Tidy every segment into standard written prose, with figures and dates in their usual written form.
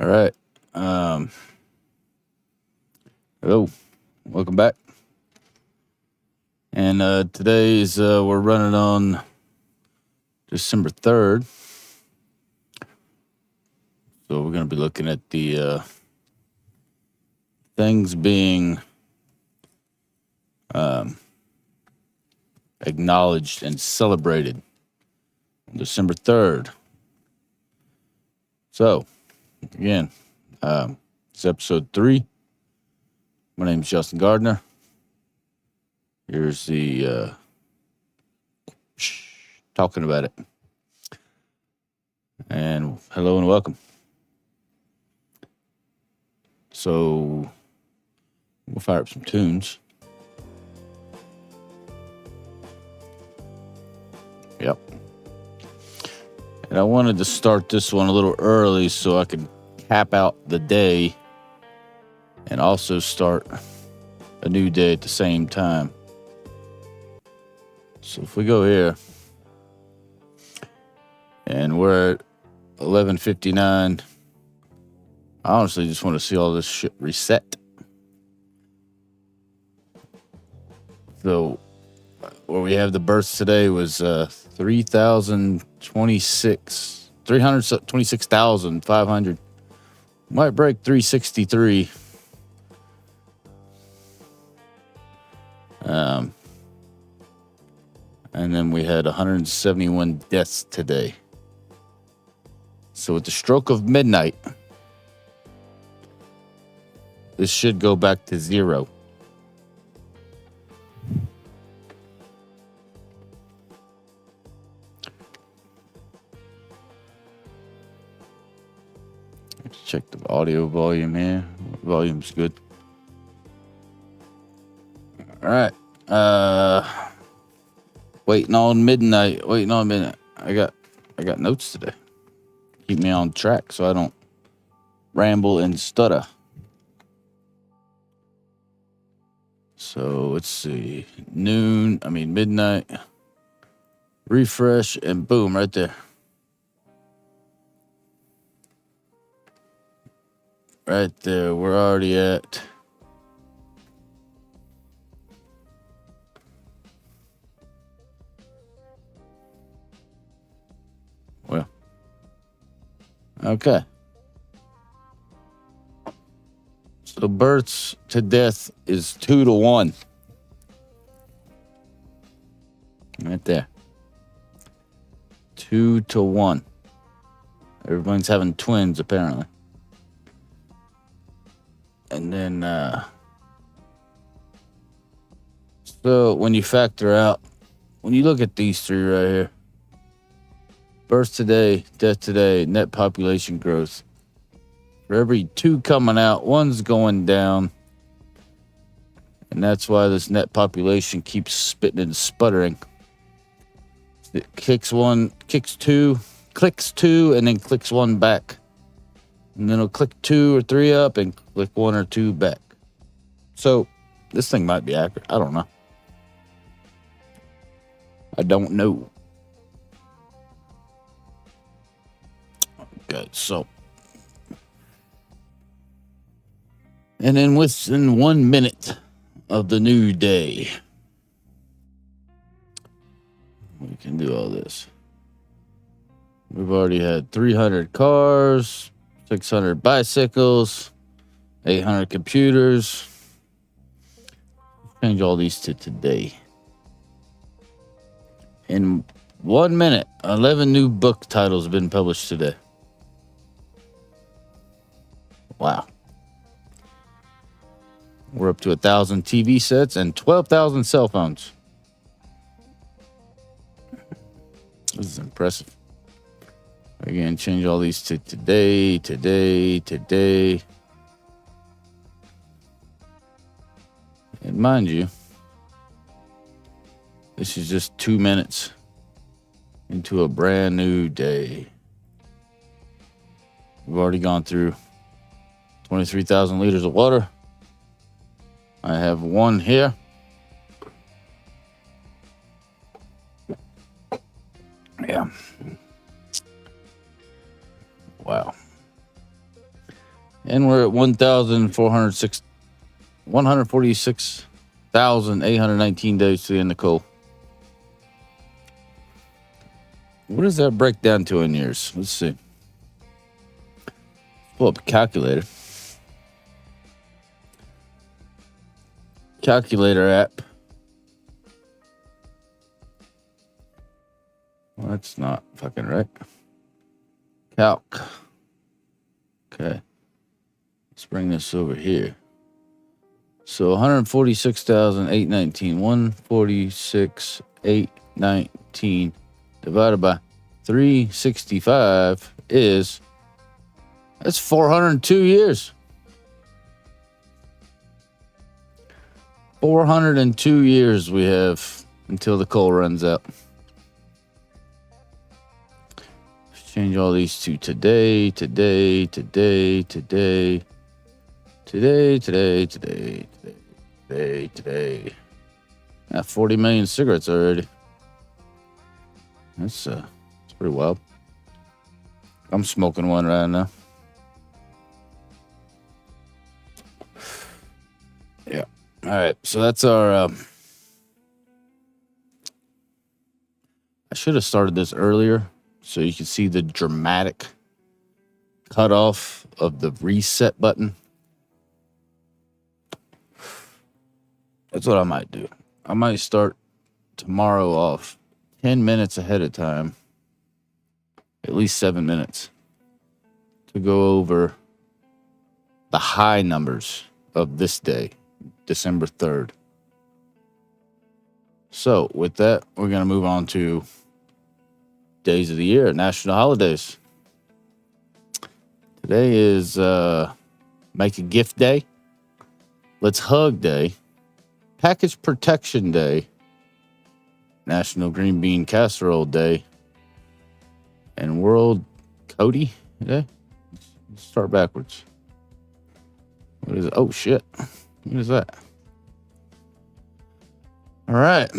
right. Hello. Welcome back. And today's we're running on December 3rd. So we're going to be looking at the things being acknowledged and celebrated on December 3rd. So, again, it's episode 3. My name's Justin Gardner. Here's the talking about it. And hello and welcome. So, we'll fire up some tunes. Yep. And I wanted to start this one a little early so I could cap out the day and also start a new day at the same time. So if we go here, and we're at 11:59, I honestly just want to see all this shit reset. So where we have the births today was 326,500. Might break 363. And then we had 171 deaths today. So at the stroke of midnight, this should go back to 0. Let's check the audio volume here. Volume's good. All right. Waiting on midnight. I got notes today. Keep me on track so I don't ramble and stutter. So let's see. Midnight. Refresh and boom, right there. Right there. We're already at okay. So births to death is 2-1. Right there. 2-1. Everyone's having twins, apparently. And then, so when you factor out, when you look at these three right here, birth today, death today, net population growth. For every 2 coming out, 1's going down. And that's why this net population keeps spitting and sputtering. It clicks 2, and then clicks 1 back. And then it'll click 2 or 3 up and click 1 or 2 back. So this thing might be accurate. I don't know. Okay, so. And then within 1 minute of the new day, we can do all this. We've already had 300 cars, 600 bicycles, 800 computers. Change all these to today. In 1 minute, 11 new book titles have been published today. Wow. We're up to 1,000 TV sets and 12,000 cell phones. This is impressive. Again, change all these to today. And mind you, this is just 2 minutes into a brand new day. We've already gone through 23,000 liters of water. I have 1 here. Yeah. Wow. And we're at 146,819 days to the end of coal. What does that break down to in years? Let's see. Pull up a calculator. Calculator app. Well, that's not fucking right. Calc. Okay. Let's bring this over here. So 146,819. 146,819 divided by 365 is, that's 402 years. 402 years we have until the coal runs out. Let's change all these to today. Got 40 million cigarettes already. That's pretty wild. I'm smoking one right now. Yeah. All right. So that's our. I should have started this earlier so you can see the dramatic cutoff of the reset button. That's what I might do. I might start tomorrow off 10 minutes ahead of time, at least 7 minutes, to go over the high numbers of this day, December 3rd. So with that, we're going to move on to days of the year, national holidays. Today is Make a Gift Day, Let's Hug Day, Package Protection Day, National Green Bean Casserole Day, and World Cody Day. Let's start backwards. What is it? Oh, shit. What is that? All right.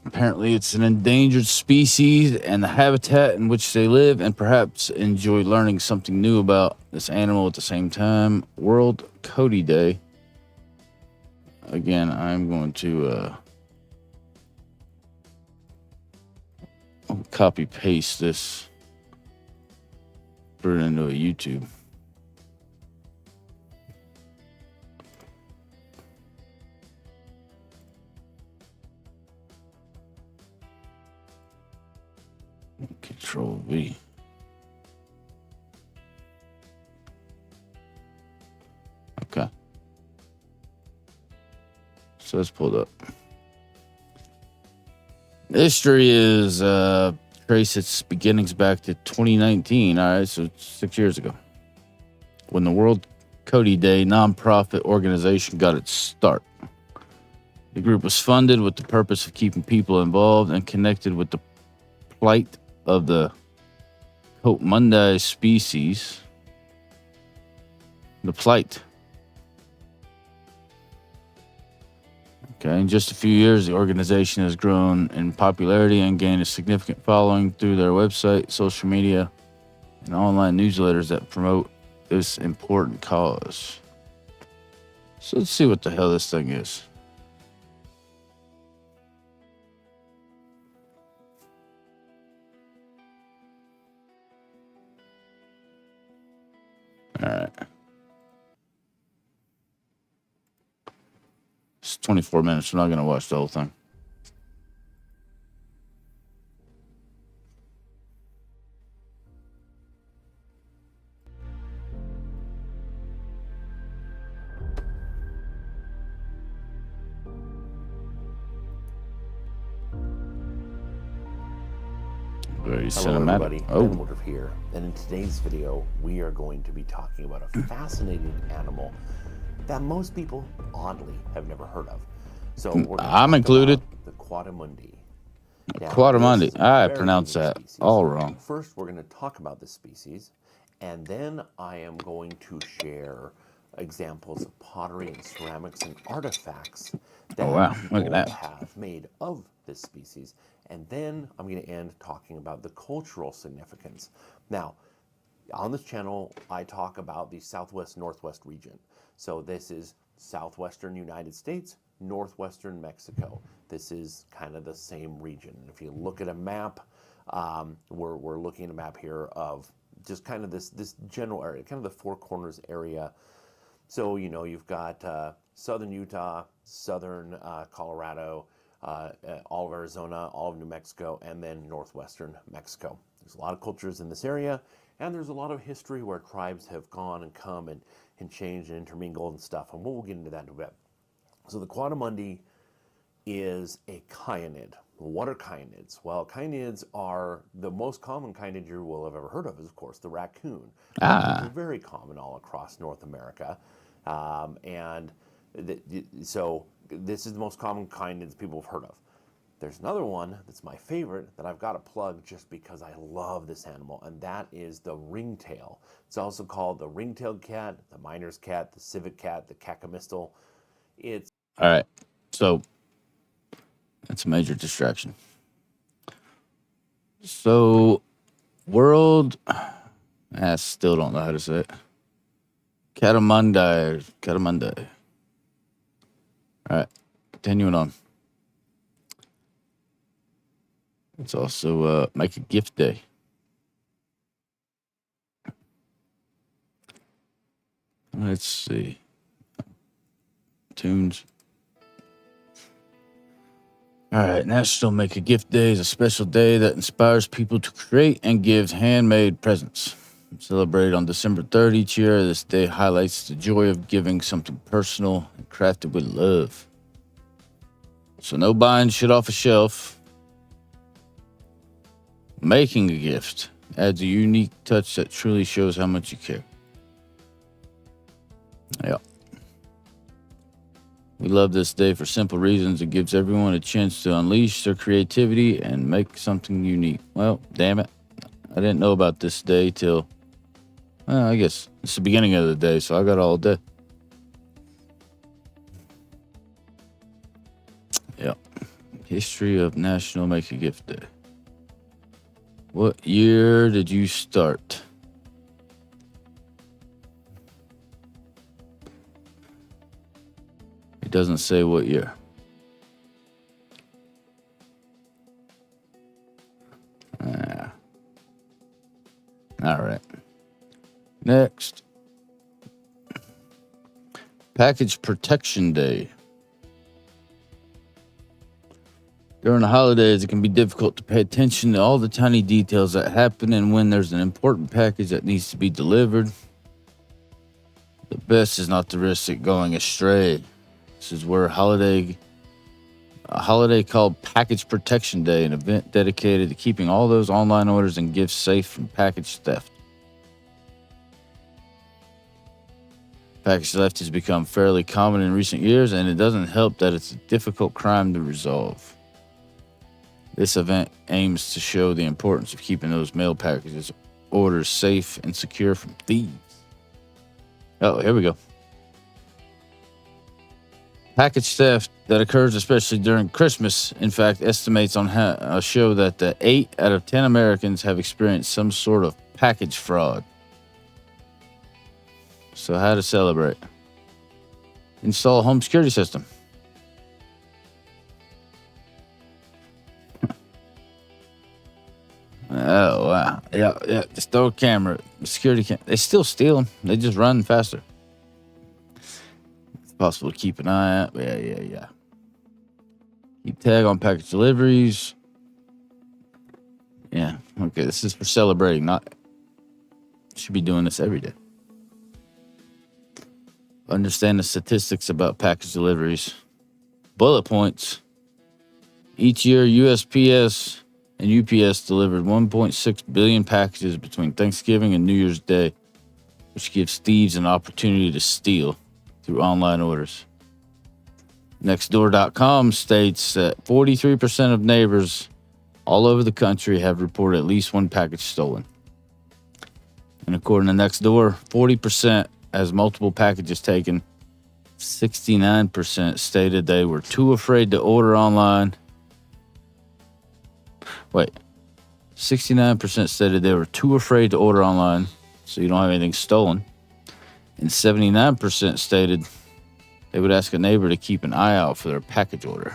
Apparently, it's an endangered species and the habitat in which they live, and perhaps enjoy learning something new about this animal at the same time. World Cody Day. Again, I'm going to copy paste this, put it into a YouTube. Control V. Okay. So that's pulled up. History is trace its beginnings back to 2019. All right, so 6 years ago, when the World Cody Day nonprofit organization got its start. The group was funded with the purpose of keeping people involved and connected with the plight of the Coatmundi species. The plight. Okay, in just a few years, the organization has grown in popularity and gained a significant following through their website, social media, and online newsletters that promote this important cause. So let's see what the hell this thing is. All right. It's 24 minutes. We're not going to watch the whole thing. Very Hello cinematic. everybody, Ben Woodruff here, and in today's video we are going to be talking about a fascinating animal that most people, oddly, have never heard of. So we're I'm included. The Quadrimundi. Quadrimundi. I pronounce that all wrong. First, we're going to talk about this species, and then I am going to share examples of pottery and ceramics and artifacts that people have made of this species. And then I'm going to end talking about the cultural significance. Now, On this channel, I talk about the Southwest Northwest region. So this is southwestern United States, northwestern Mexico. This is kind of the same region. If you look at a map, we're looking at a map here of just kind of this general area, kind of the Four Corners area. So, you've got southern Utah, southern Colorado, all of Arizona, all of New Mexico, and then northwestern Mexico. There's a lot of cultures in this area, and there's a lot of history where tribes have gone and come and changed and intermingled and stuff, and we'll get into that in a bit. So the coatimundi is a chianid. What are chianids? Well, chianids are the most common chianid you will have ever heard of is, of course, the raccoon. Raccoons are very common all across North America. So this is the most common chianids people have heard of. There's another one that's my favorite that I've got to plug just because I love this animal, and that is the ringtail. It's also called the ring-tailed cat, the miner's cat, the civet cat, the cacamistel. All right, so that's a major distraction. So, I still don't know how to say it. Coatimundi. All right, continuing on. It's also Make a Gift Day. Let's see. Tunes. All right, National Make a Gift Day is a special day that inspires people to create and give handmade presents. Celebrated on December 3rd each year, this day highlights the joy of giving something personal and crafted with love. So no buying shit off a shelf. Making a gift adds a unique touch that truly shows how much you care. Yeah. We love this day for simple reasons. It gives everyone a chance to unleash their creativity and make something unique. Well, damn it. I didn't know about this day till, I guess it's the beginning of the day, so I got all day. Yeah. History of National Make a Gift Day. What year did you start? It doesn't say what year. All right. Next. Package Protection Day. During the holidays, it can be difficult to pay attention to all the tiny details that happen, and when there's an important package that needs to be delivered, the best is not to risk it going astray. This is where a holiday called Package Protection Day, an event dedicated to keeping all those online orders and gifts safe from package theft. Package theft has become fairly common in recent years, and it doesn't help that it's a difficult crime to resolve. This event aims to show the importance of keeping those mail packages orders safe and secure from thieves. Oh, here we go. Package theft that occurs especially during Christmas, in fact, estimates on show that 8 out of 10 Americans have experienced some sort of package fraud. So how to celebrate? Install a home security system. Oh, wow. Yeah. Just throw a camera. Security camera. They still steal them. They just run faster. It's possible to keep an eye out. Yeah. Keep tag on package deliveries. Yeah. Okay, this is for celebrating. Should be doing this every day. Understand the statistics about package deliveries. Bullet points. Each year, USPS and UPS delivered 1.6 billion packages between Thanksgiving and New Year's Day, which gives thieves an opportunity to steal through online orders. Nextdoor.com states that 43% of neighbors all over the country have reported at least one package stolen. And according to Nextdoor, 40% has multiple packages taken. 69% stated they were too afraid to order online. 69% stated they were too afraid to order online. so you don't have anything stolen. And 79% stated they would ask a neighbor to keep an eye out for their package order.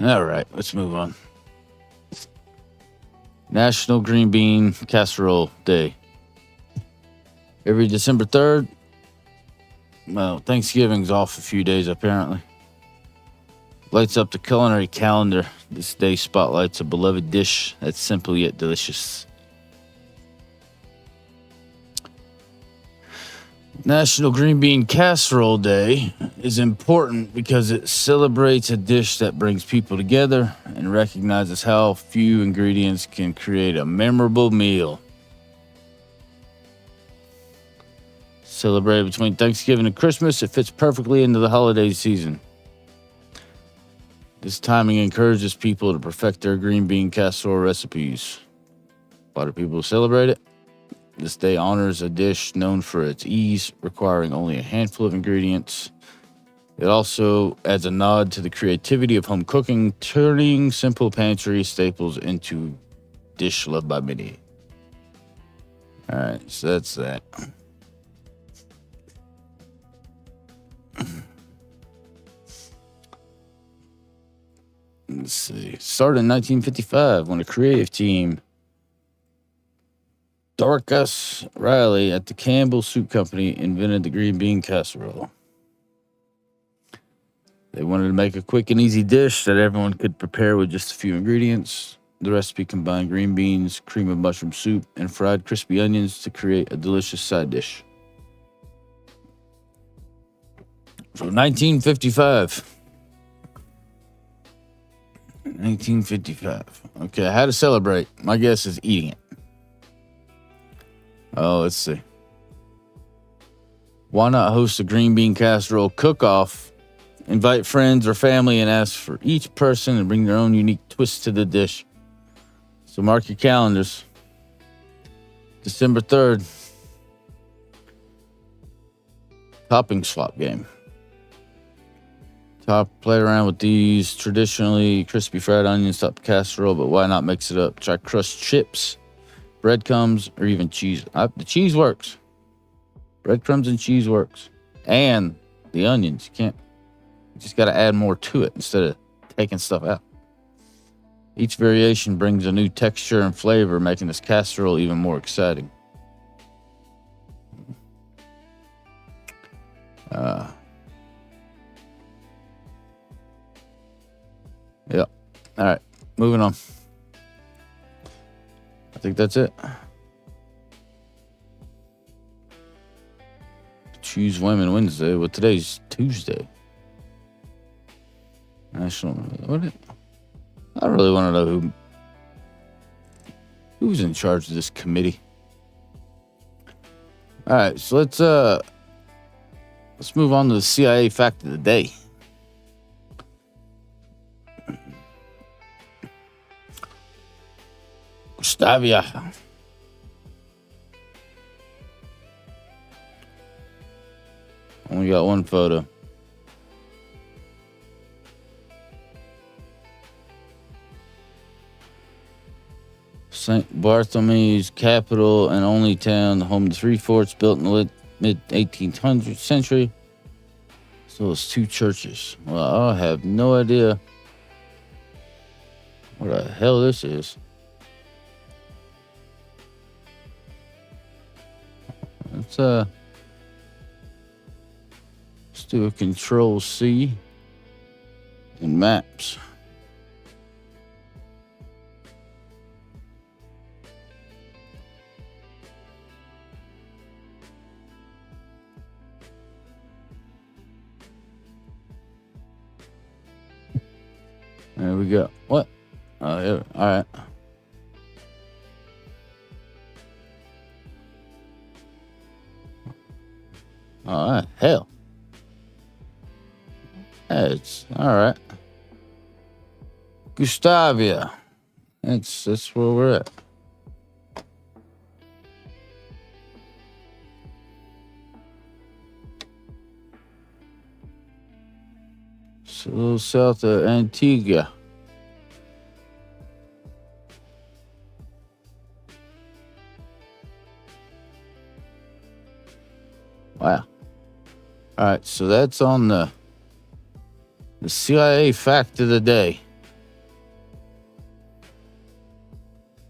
All right, let's move on. National Green Bean Casserole Day. Every December 3rd. Well, Thanksgiving's off a few days, apparently. Lights up the culinary calendar. This day spotlights a beloved dish that's simple yet delicious. National Green Bean Casserole Day is important because it celebrates a dish that brings people together and recognizes how few ingredients can create a memorable meal. Celebrated between Thanksgiving and Christmas, it fits perfectly into the holiday season. This timing encourages people to perfect their green bean casserole recipes. A lot of people celebrate it. This day honors a dish known for its ease, requiring only a handful of ingredients. It also adds a nod to the creativity of home cooking, turning simple pantry staples into dish loved by many. All right, so that's that. Let's see. Started in 1955 when a creative team, Dorcas Riley at the Campbell Soup Company, invented the green bean casserole. They wanted to make a quick and easy dish that everyone could prepare with just a few ingredients. The recipe combined green beans, cream of mushroom soup, and fried crispy onions to create a delicious side dish. So 1955. 1955. Okay, how to celebrate? My guess is eating it. Oh, let's see. Why not host a green bean casserole cook-off? Invite friends or family and ask for each person to bring their own unique twist to the dish. So mark your calendars. December 3rd. Topping swap game. Play around with these traditionally crispy fried onions top casserole, but why not mix it up? Try crushed chips, breadcrumbs, or even cheese. The cheese works. Breadcrumbs and cheese works. And the onions. You just got to add more to it instead of taking stuff out. Each variation brings a new texture and flavor, making this casserole even more exciting. Yeah. All right. Moving on. I think that's it. Choose Women Wednesday. Well, today's Tuesday. National. What? I really want to know who's in charge of this committee. All right. So let's move on to the CIA fact of the day. Gustavia. Only got one photo. St. Bartholomew's capital and only town, home to 3 forts built in the mid-1800th century. So it's 2 churches. Well, I have no idea what the hell this is. Let's do a Control-C and maps. There we go. What? Oh, yeah. All right. All right. Hell. It's all right. Gustavia. That's where we're at. It's a little south of Antigua. Wow. All right, so that's on the CIA fact of the day.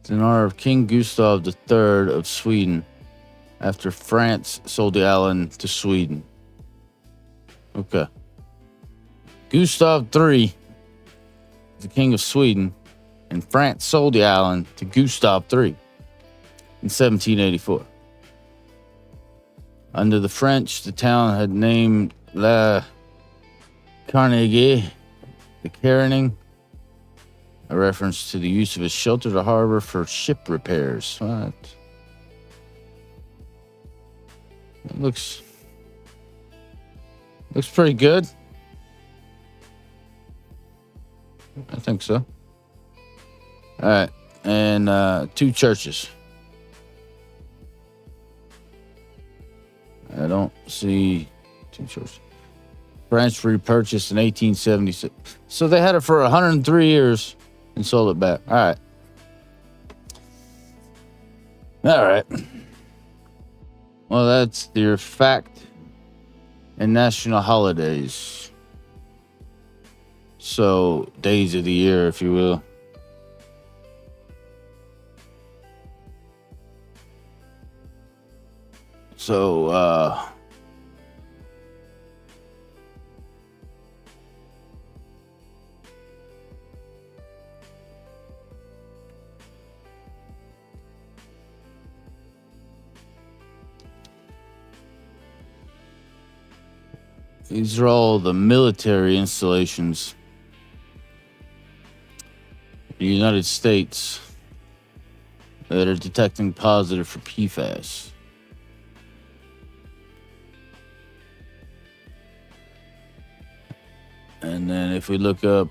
It's in honor of King Gustav III of Sweden after France sold the island to Sweden. Okay. Gustav III, the King of Sweden, and France sold the island to Gustav III in 1784. Under the French, the town had named La Carnegie, the Carroning, a reference to the use of a sheltered harbor for ship repairs. What? It looks pretty good. I think so. All right, and 2 churches. I don't see 2 churches. French repurchased in 1876. So they had it for 103 years and sold it back. All right. All right. Well, that's your fact and national holidays. So, days of the year, if you will. So, these are all the military installations in the United States that are detecting positive for PFAS. And then if we look up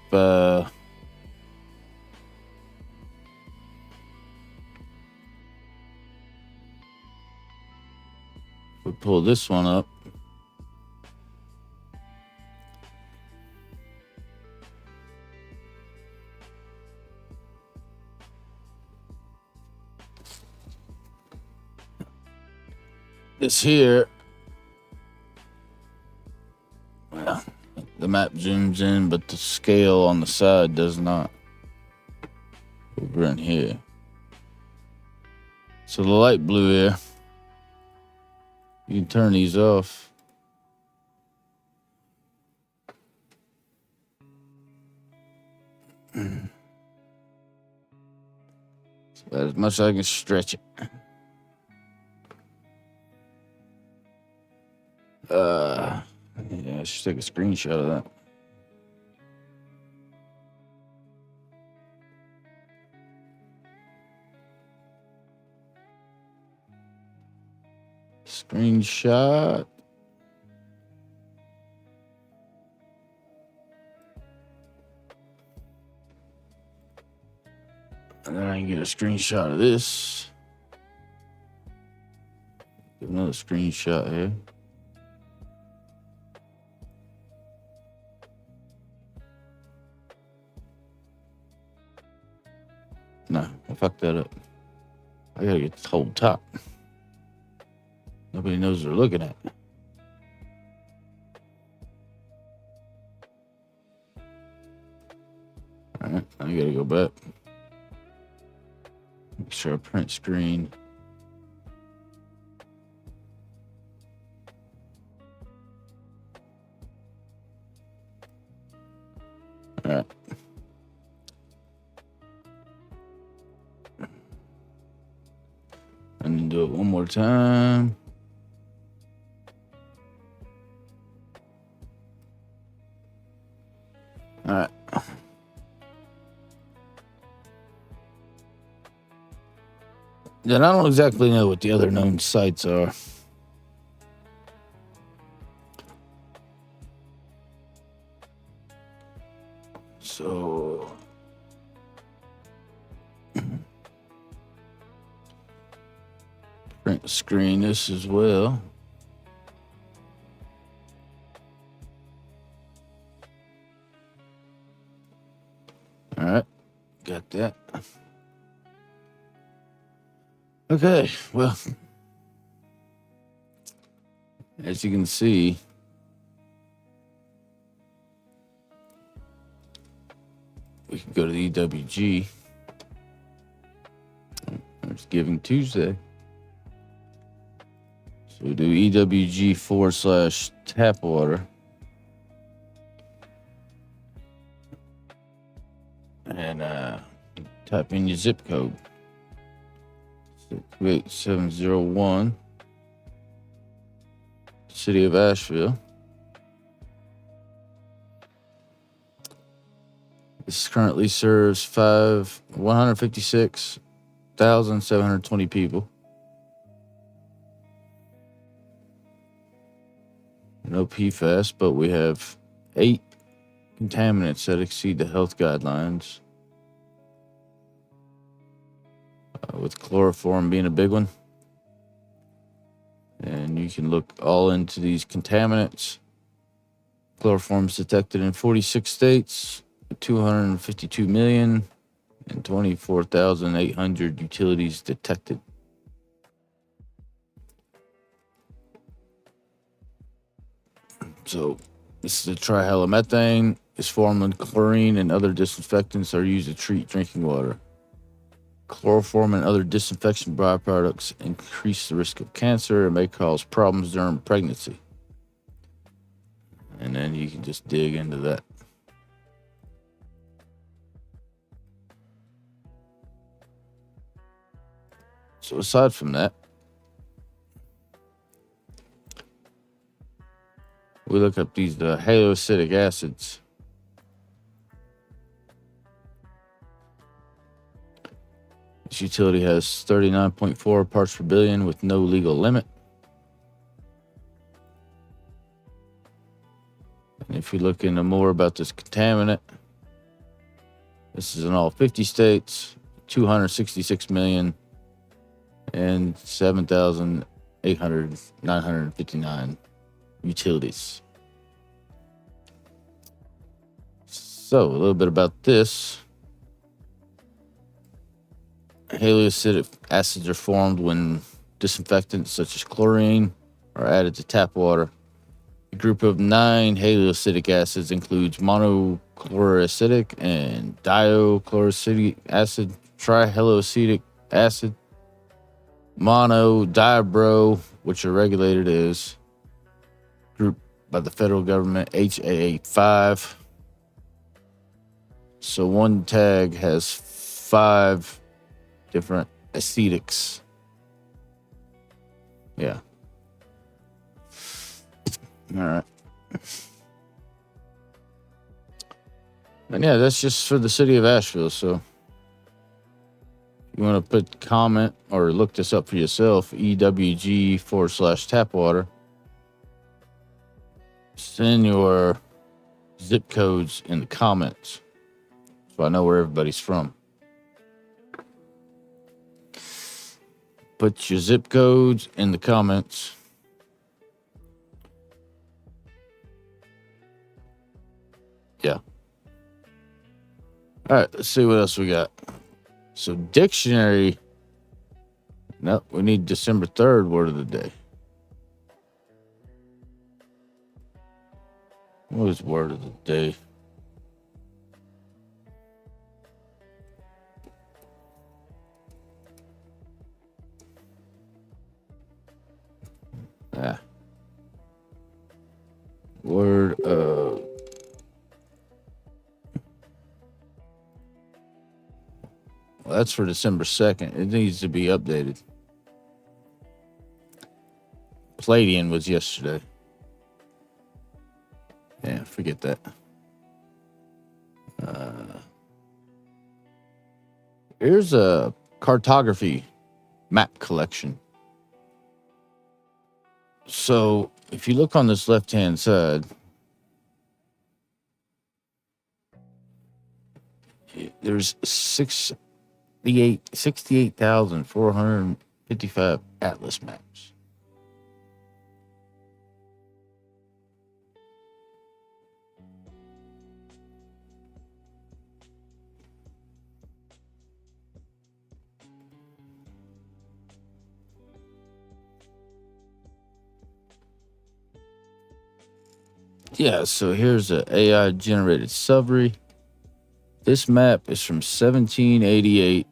we pull this one up. This here, well, the map zooms in, but the scale on the side does not. Over in here. So the light blue here, you can turn these off. So as much as I can stretch it. Yeah, I should take a screenshot of that. Screenshot. And then I can get a screenshot of this. Get another screenshot here. No, I fucked that up. I gotta get the whole top. Nobody knows they're looking at. Alright, I gotta go back. Make sure I print screen. Alright. And then do it one more time. All right. Then I don't exactly know what the other known sites are. So print screen this as well. All right, got that. Okay, well, as you can see, we can go to the EWG. It's Giving Tuesday. So we do EWG/tap water. And type in your zip code. 68701. City of Asheville. This currently serves 156,720 people. No PFAS, but we have 8 contaminants that exceed the health guidelines. With chloroform being a big one. And you can look all into these contaminants. Chloroform is detected in 46 states, 252 million, and 24,800 utilities detected. So this is a trihalomethane. It's formed when chlorine and other disinfectants are used to treat drinking water. Chloroform and other disinfection byproducts increase the risk of cancer and may cause problems during pregnancy. And then you can just dig into that. So aside from that, we look up these haloacidic acids. This utility has 39.4 parts per billion with no legal limit. And if you look into more about this contaminant, this is in all 50 states, 266 million, and 7,959 utilities. So, a little bit about this. Haloacidic acids are formed when disinfectants such as chlorine are added to tap water. A group of 9 haloacidic acids includes monochloroacidic and diachloroacidic acid, trihaloacidic acid, monodiabro, which are regulated as grouped by the federal government HAA5. So one tag has 5 different acetics. Yeah. All right. And yeah, that's just for the city of Asheville. So if you want to put comment or look this up for yourself, EWG/tap water. Send your zip codes in the comments so I know where everybody's from. Put your zip codes in the comments. Yeah. All right, let's see what else we got. So dictionary. No, we need December 3rd word of the day. What is word of the day? Word of... Well, that's for December 2nd. It needs to be updated. Palladian was yesterday. Yeah, forget that. Here's a cartography map collection. So if you look on this left-hand side, there's 68,455 atlas maps. Yeah, so here's a AI generated summary. This map is from 1788.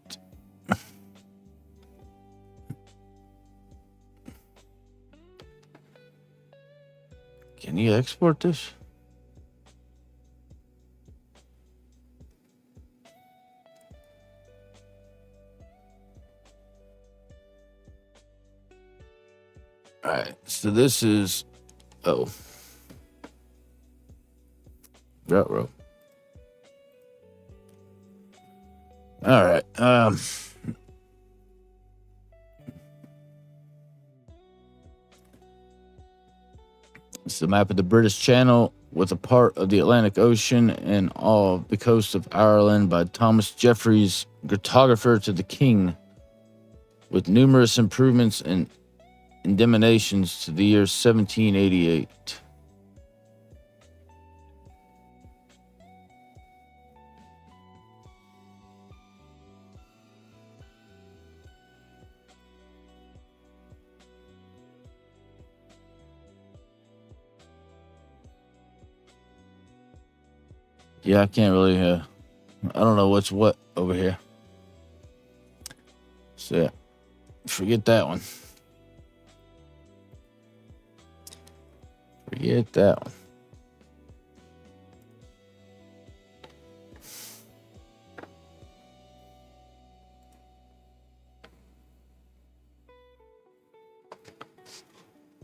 Can you export this? All right, so this is, railroad. All right, it's the map of the British Channel with a part of the Atlantic Ocean and all of the coast of Ireland by Thomas Jeffries, cartographer to the king, with numerous improvements and indemnizations to the year 1788. Yeah, I can't really, I don't know what's what over here. So, yeah, forget that one. Forget that one.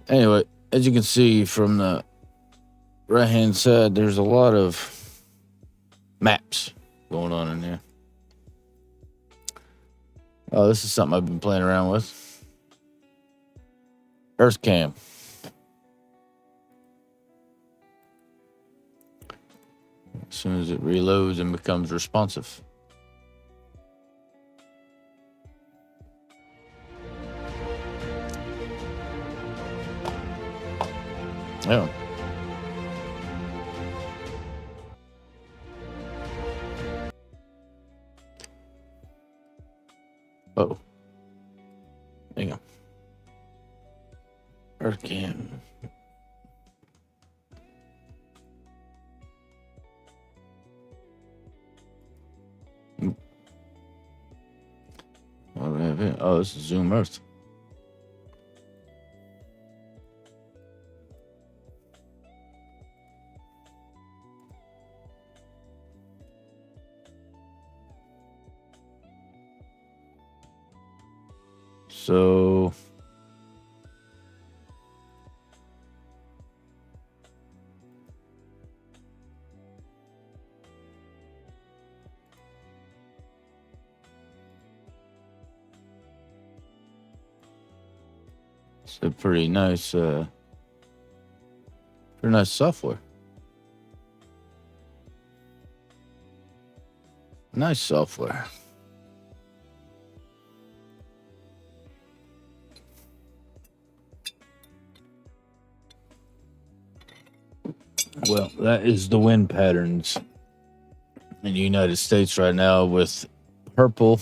Anyway, as you can see from the right-hand side, there's a lot of maps going on in here. Oh, this is something I've been playing around with. Earth Cam. As soon as it reloads and becomes responsive. Yeah. Oh. Hang on. Earth Cam. What do we have here? Oh, this is Zoom Earth. So it's a pretty nice software. Nice software. Well, that is the wind patterns in the United States right now with purple.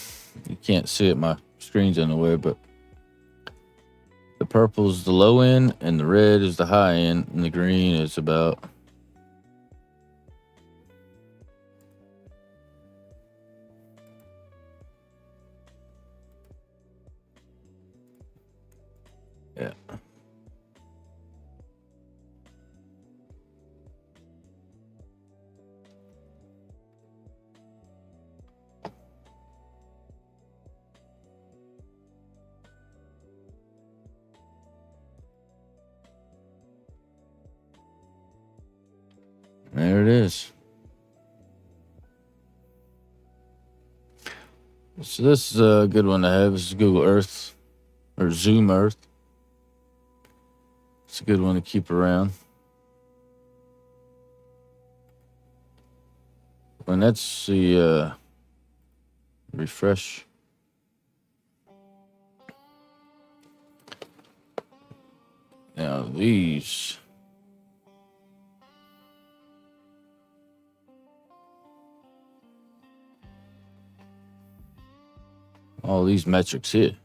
You can't see it, my screen's in the way, but the purple is the low end and the red is the high end and the green is about yeah. There it is. So this is a good one to have. This is Google Earth or Zoom Earth. It's a good one to keep around. And that's the refresh. Now these. All these metrics here.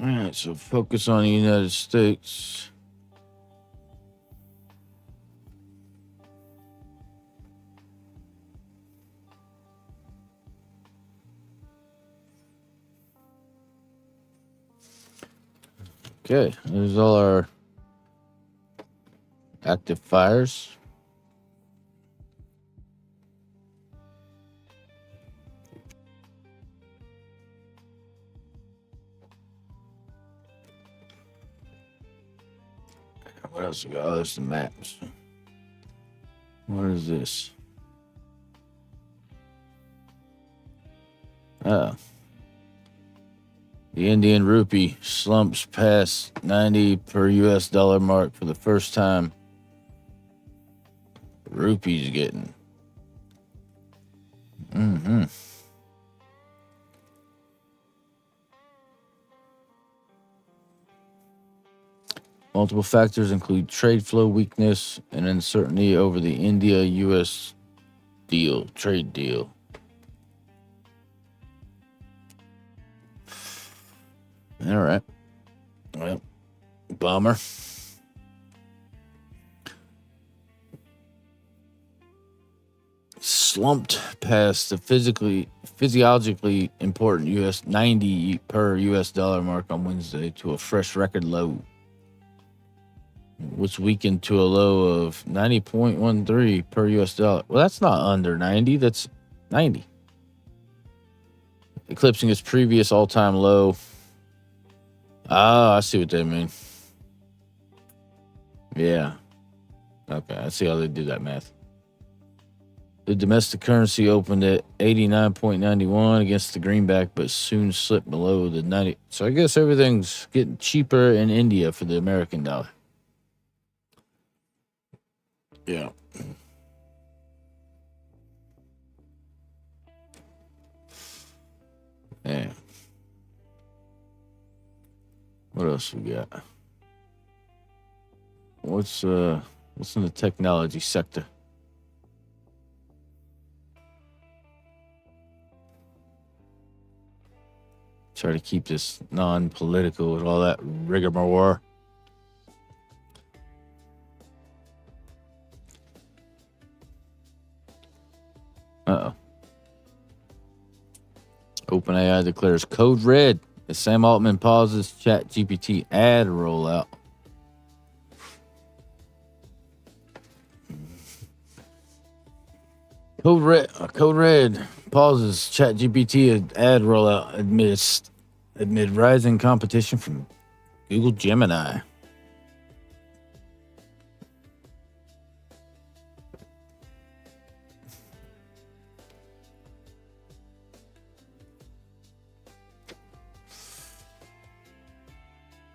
All right, so focus on the United States. Okay, there's all our active fires. What else we got? Oh, there's the maps. What is this? Oh. The Indian rupee slumps past 90 per US dollar mark for the first time. Rupee's getting. Multiple factors include trade flow weakness and uncertainty over the India-US trade deal. All right. Well, bummer. Slumped past the physiologically important US 90 per US dollar mark on Wednesday to a fresh record low, which weakened to a low of 90.13 per US dollar. Well, that's not under 90, that's 90. Eclipsing its previous all-time low. Ah, I see what they mean. Yeah. Okay, I see how they do that math. The domestic currency opened at 89.91 against the greenback, but soon slipped below the 90. So I guess everything's getting cheaper in India for the American dollar. Yeah. Yeah. What else we got? What's in the technology sector? Try to keep this non-political with all that rigmarole. Uh-oh. OpenAI declares code red as Sam Altman pauses ChatGPT ad rollout. Code red pauses ChatGPT ad rollout amid rising competition from Google Gemini.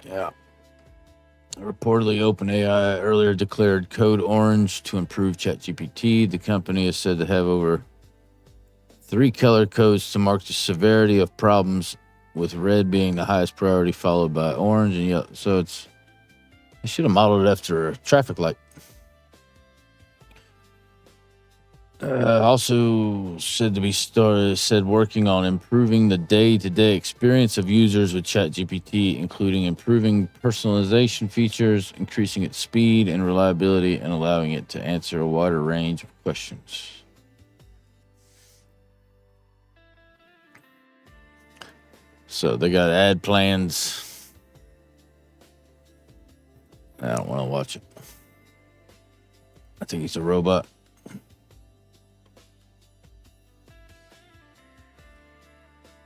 Yeah. Reportedly, OpenAI earlier declared code orange to improve ChatGPT. The company is said to have over 3 color codes to mark the severity of problems, with red being the highest priority, followed by orange and yellow. So they should have modeled it after a traffic light. Also said to be said working on improving the day-to-day experience of users with ChatGPT, including improving personalization features, increasing its speed and reliability, and allowing it to answer a wider range of questions. So they got ad plans. I don't want to watch it. I think he's a robot.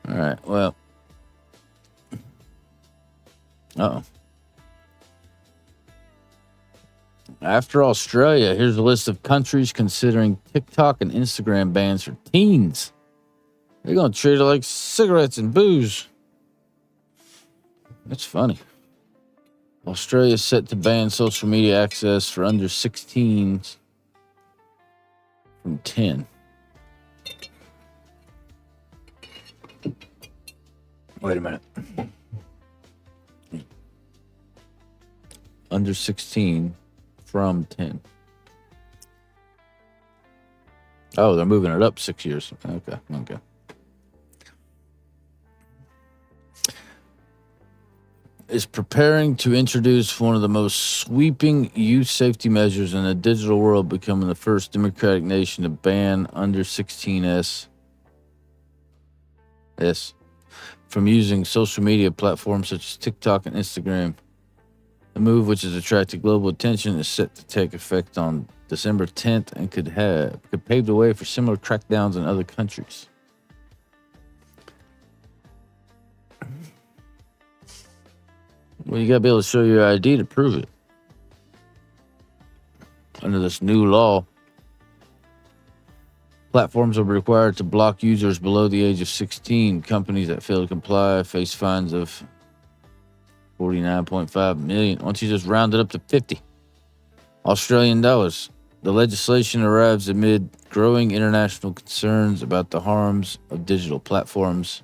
All right, well. Uh-oh. After Australia, here's a list of countries considering TikTok and Instagram bans for teens. They're going to treat it like cigarettes and booze. That's funny. Australia is set to ban social media access for under 16s from 10. Wait a minute. Under 16 from 10. Oh, they're moving it up 6 years. Okay. is preparing to introduce one of the most sweeping youth safety measures in the digital world, becoming the first democratic nation to ban under 16s from using social media platforms such as TikTok and Instagram. The move, which has attracted global attention, is set to take effect on December 10th and could pave the way for similar crackdowns in other countries. Well, you got to be able to show your ID to prove it. Under this new law, platforms will be required to block users below the age of 16. Companies that fail to comply face fines of $49.5 million. Why don't you just round it up to 50 Australian dollars? The legislation arrives amid growing international concerns about the harms of digital platforms,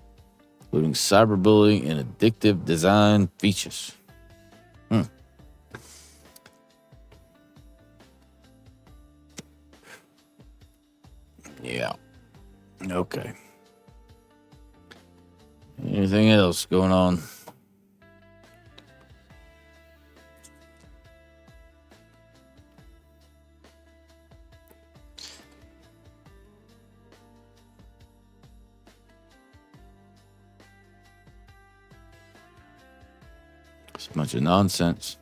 including cyberbullying and addictive design features. Yeah. Okay. Anything else going on? It's a bunch of nonsense.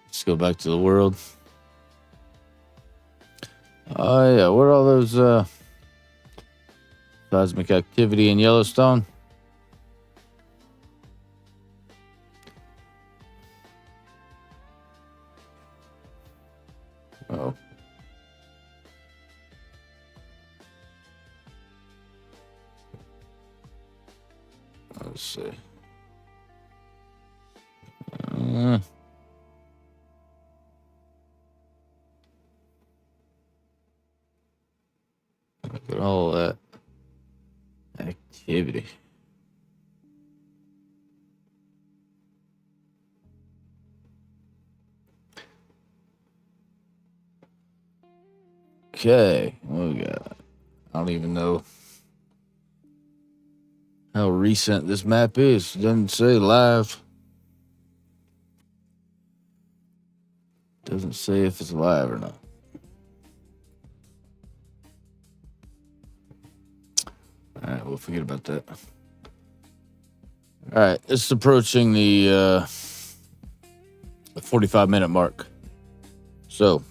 Let's go back to the world. Oh, yeah. What are all those seismic activity in Yellowstone? Oh. Let's see. Look at all that activity. Okay, what we got? I don't even know how recent this map is. It doesn't say live. Doesn't say if it's live or not. All right, we'll forget about that. All right, it's approaching the 45-minute mark. So,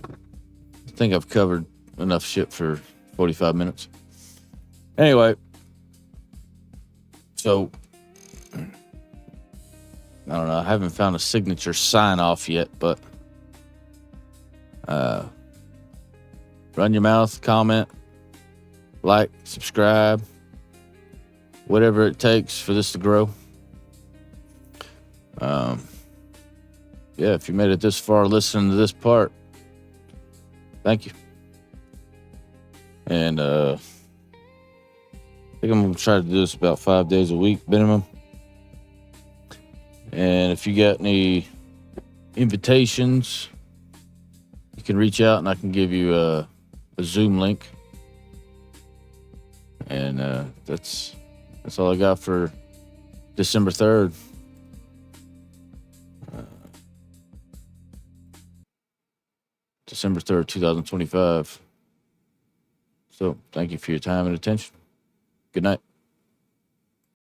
I think I've covered enough shit for 45 minutes. Anyway, so I don't know. I haven't found a signature sign off yet, but run your mouth, comment, like, subscribe, whatever it takes for this to grow. Yeah, if you made it this far listening to this part, thank you. And I think I'm going to try to do this about 5 days a week minimum. And if you got any invitations, you can reach out and I can give you a Zoom link. And that's all I got for December 3rd. December 3rd, 2025. So thank you for your time and attention. Good night.